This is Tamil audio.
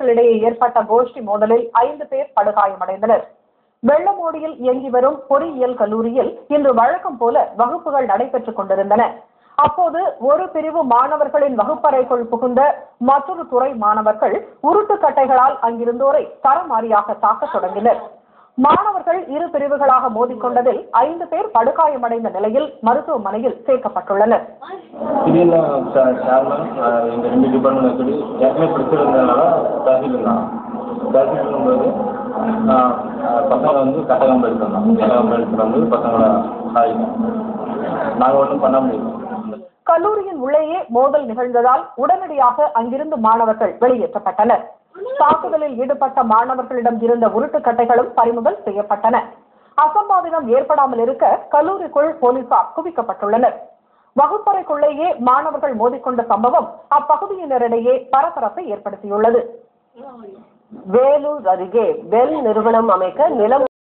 மாணவர்களிடையே ஏற்பட்ட கோஷ்டி மோதலில் 5 பேர் படுகாயமடைந்தனர். வெள்ளமோடியில் இயங்கி வரும் பொறியியல் கல்லூரியில் இன்று வழக்கம் போல வகுப்புகள் நடைபெற்றுக் கொண்டிருந்தன. அப்போது ஒரு பிரிவு மாணவர்களின் வகுப்பறைக்குள் புகுந்த மற்றொரு துறை மாணவர்கள் உருட்டுக்கட்டைகளால் அங்கிருந்தோரை தரமாரியாக தாக்கத் தொடங்கினர். மாணவர்கள் இரு பிரிவுகளாக மோதிக்கொண்டதில் 5 பேர் படுகாயமடைந்த நிலையில் மருத்துவமனையில் சேர்க்கப்பட்டுள்ளனர். கல்லூரியின் உள்ளேயே மோதல் நிகழ்ந்ததால் உடனடியாக அங்கிருந்து மாணவர்கள் வெளியேற்றப்பட்டனர். தாக்குதலில் ஈடுபட்ட மாணவர்களிடம் இருந்த உருட்டுக்கட்டைகளும் பறிமுதல் செய்யப்பட்டன. அசம்பாவிதம் ஏற்படாமல் இருக்க கல்லூரிக்குள் போலீசார் குவிக்கப்பட்டுள்ளனர். வகுப்பறைக்குள்ளேயே மாணவர்கள் மோதிக்கொண்ட சம்பவம் அப்பகுதியினரிடையே பரபரப்பை ஏற்படுத்தியுள்ளது. வேலூர் அருகே பெல் நிறுவனம் அமைக்க நிலம்